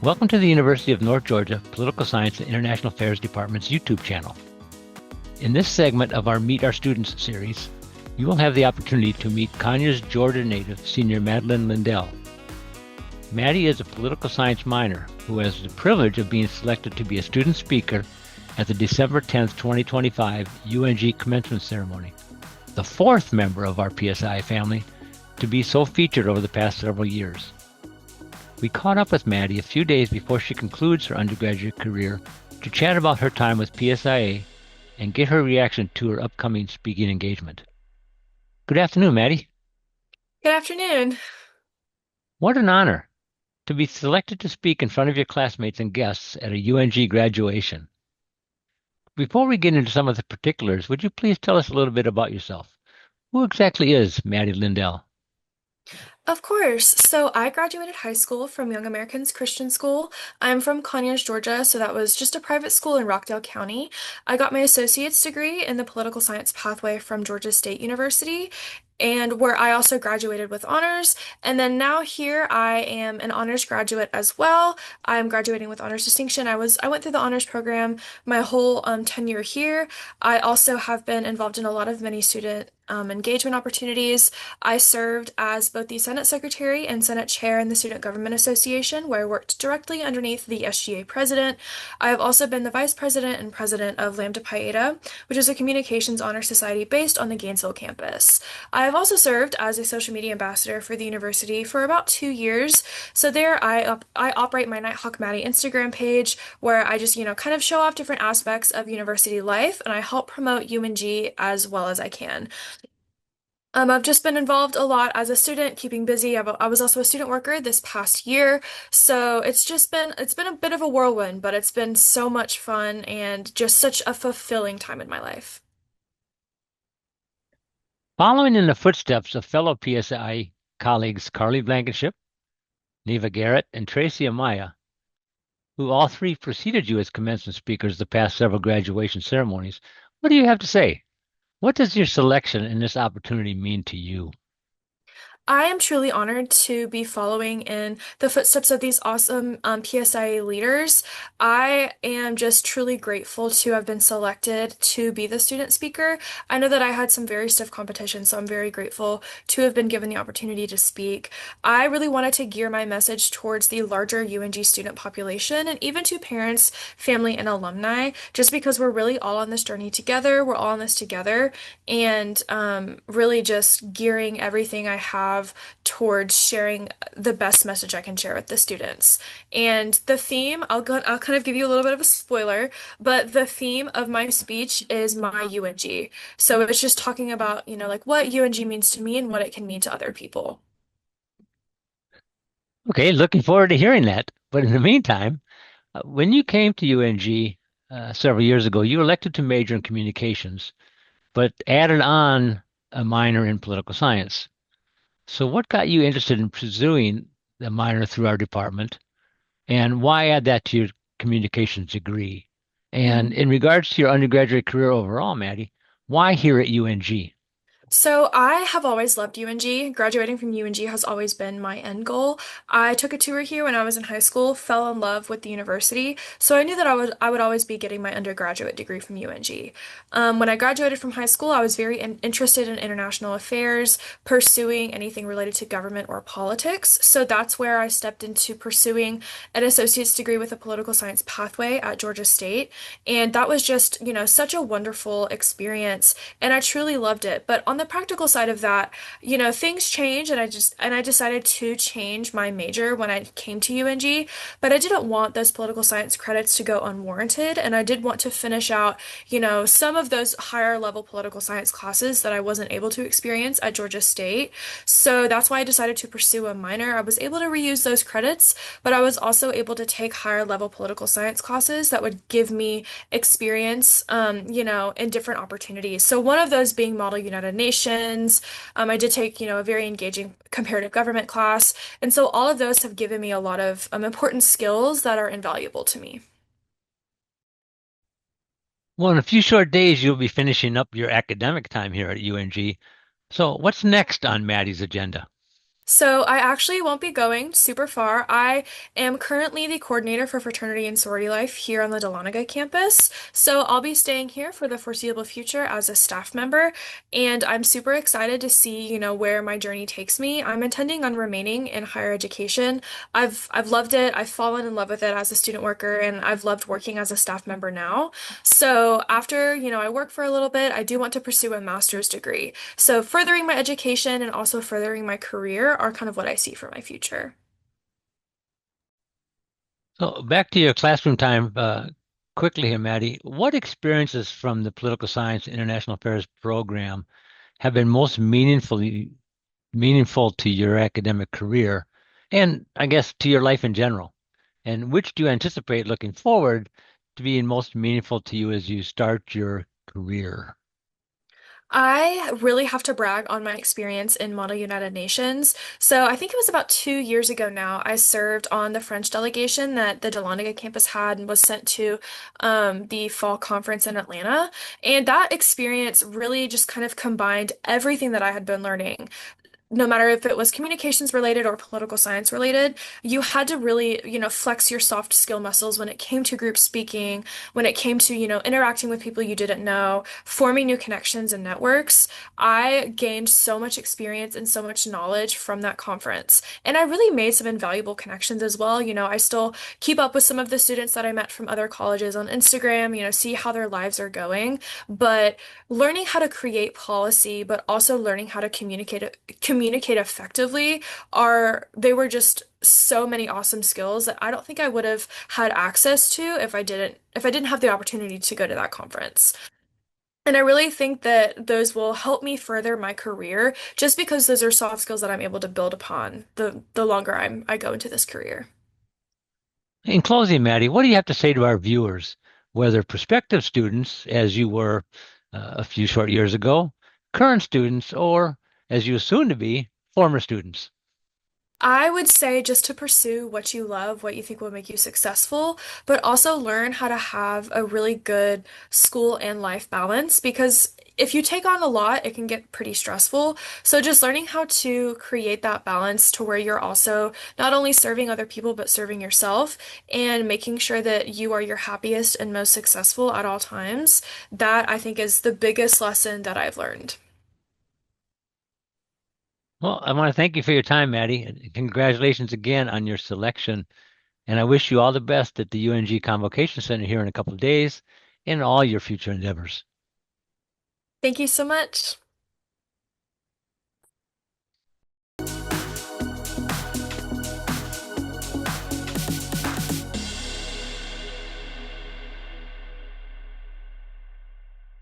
Welcome to the University of North Georgia Political Science and International Affairs Department's YouTube channel. In this segment of our Meet Our Students series, you will have the opportunity to meet Conyer's Georgia native senior Maddie Lindell. Maddie is a political science minor who has the privilege of being selected to be a student speaker at the December 10th, 2025 UNG Commencement ceremony, the fourth member of our PSIA family to be so featured over the past several years. We caught up with Maddie a few days before she concludes her undergraduate career to chat about her time with PSIA and get her reaction to her upcoming speaking engagement. Good afternoon, Maddie. Good afternoon. What an honor to be selected to speak in front of your classmates and guests at a UNG graduation. Before we get into some of the particulars, would you please tell us a little bit about yourself? Who exactly is Maddie Lindell? Of course. So I graduated high school from Young Americans Christian School. I'm from Conyers, Georgia, so that was just a private school in Rockdale County. I got my associate's degree in the political science pathway from Georgia State University, and where I also graduated with honors. And then now here I am an honors graduate as well. I'm graduating with honors distinction. I went through the honors program my whole tenure here. I also have been involved in a lot of many student engagement opportunities. I served as both the Senate Secretary and Senate Chair in the Student Government Association, where I worked directly underneath the SGA President. I have also been the Vice President and President of Lambda Pi Eta, which is a communications honor society based on the Gainesville campus. I have also served as a social media ambassador for the university for about 2 years. So there I operate my Nighthawk Maddie Instagram page where I just, kind of show off different aspects of university life and I help promote UNG as well as I can. I've just been involved a lot as a student, keeping busy. I was also a student worker this past year, so it's been a bit of a whirlwind, but it's been so much fun and just such a fulfilling time in my life. Following in the footsteps of fellow PSI colleagues Carly Blankenship, Neva Garrett, and Tracy Amaya, who all three preceded you as commencement speakers the past several graduation ceremonies, what do you have to say? What does your selection and this opportunity mean to you? I am truly honored to be following in the footsteps of these awesome PSIA leaders. I am just truly grateful to have been selected to be the student speaker. I know that I had some very stiff competition, so I'm very grateful to have been given the opportunity to speak. I really wanted to gear my message towards the larger UNG student population and even to parents, family, and alumni, just because we're really all on this journey together. We're all on this together, and really just gearing everything I have towards sharing the best message I can share with the students. And the theme, I'll kind of give you a little bit of a spoiler, but the theme of my speech is my UNG. So it's just talking about, like what UNG means to me and what it can mean to other people. Okay, looking forward to hearing that. But in the meantime, when you came to UNG several years ago, you elected to major in communications, but added on a minor in political science. So what got you interested in pursuing the minor through our department, and why add that to your communications degree? And Mhm. in regards to your undergraduate career overall, Maddie, why here at UNG? So I have always loved UNG. Graduating from UNG has always been my end goal. I took a tour here when I was in high school, fell in love with the university, so I knew that I would always be getting my undergraduate degree from UNG. When I graduated from high school, I was very interested in international affairs, pursuing anything related to government or politics. So that's where I stepped into pursuing an associate's degree with a political science pathway at Georgia State, and that was just, such a wonderful experience, and I truly loved it. But on the practical side of that, things change and I decided to change my major when I came to UNG, but I didn't want those political science credits to go unwarranted and I did want to finish out, some of those higher level political science classes that I wasn't able to experience at Georgia State. So that's why I decided to pursue a minor. I was able to reuse those credits, but I was also able to take higher level political science classes that would give me experience, in different opportunities. So one of those being Model United Nations. I did take, a very engaging comparative government class. And so all of those have given me a lot of important skills that are invaluable to me. Well, in a few short days, you'll be finishing up your academic time here at UNG. So what's next on Maddie's agenda? So I actually won't be going super far. I am currently the coordinator for fraternity and sorority life here on the Dahlonega campus. So I'll be staying here for the foreseeable future as a staff member, and I'm super excited to see, where my journey takes me. I'm intending on remaining in higher education. I've loved it. I've fallen in love with it as a student worker, and I've loved working as a staff member now. So after, I work for a little bit, I do want to pursue a master's degree. So furthering my education and also furthering my career are kind of what I see for my future. So back to your classroom time, quickly here, Maddie. What experiences from the Political Science International Affairs program have been most meaningful to your academic career, and I guess to your life in general? And which do you anticipate looking forward to being most meaningful to you as you start your career? I really have to brag on my experience in Model United Nations. So I think it was about 2 years ago now, I served on the French delegation that the Dahlonega campus had and was sent to the fall conference in Atlanta. And that experience really just kind of combined everything that I had been learning, no matter if it was communications related or political science related, you had to really, flex your soft skill muscles when it came to group speaking, when it came to, interacting with people you didn't know, forming new connections and networks. I gained so much experience and so much knowledge from that conference. And I really made some invaluable connections as well. I still keep up with some of the students that I met from other colleges on Instagram, see how their lives are going. But learning how to create policy, but also learning how to communicate effectively they were just so many awesome skills that I don't think I would have had access to if I didn't have the opportunity to go to that conference. And I really think that those will help me further my career just because those are soft skills that I'm able to build upon the longer I go into this career. In closing, Maddie, what do you have to say to our viewers, whether prospective students, as you were a few short years ago, current students, or as you soon to be, former students? I would say just to pursue what you love, what you think will make you successful, but also learn how to have a really good school and life balance because if you take on a lot, it can get pretty stressful. So just learning how to create that balance to where you're also not only serving other people, but serving yourself and making sure that you are your happiest and most successful at all times. That I think is the biggest lesson that I've learned. Well, I want to thank you for your time, Maddie, and congratulations again on your selection. And I wish you all the best at the UNG Convocation Center here in a couple of days in all your future endeavors. Thank you so much.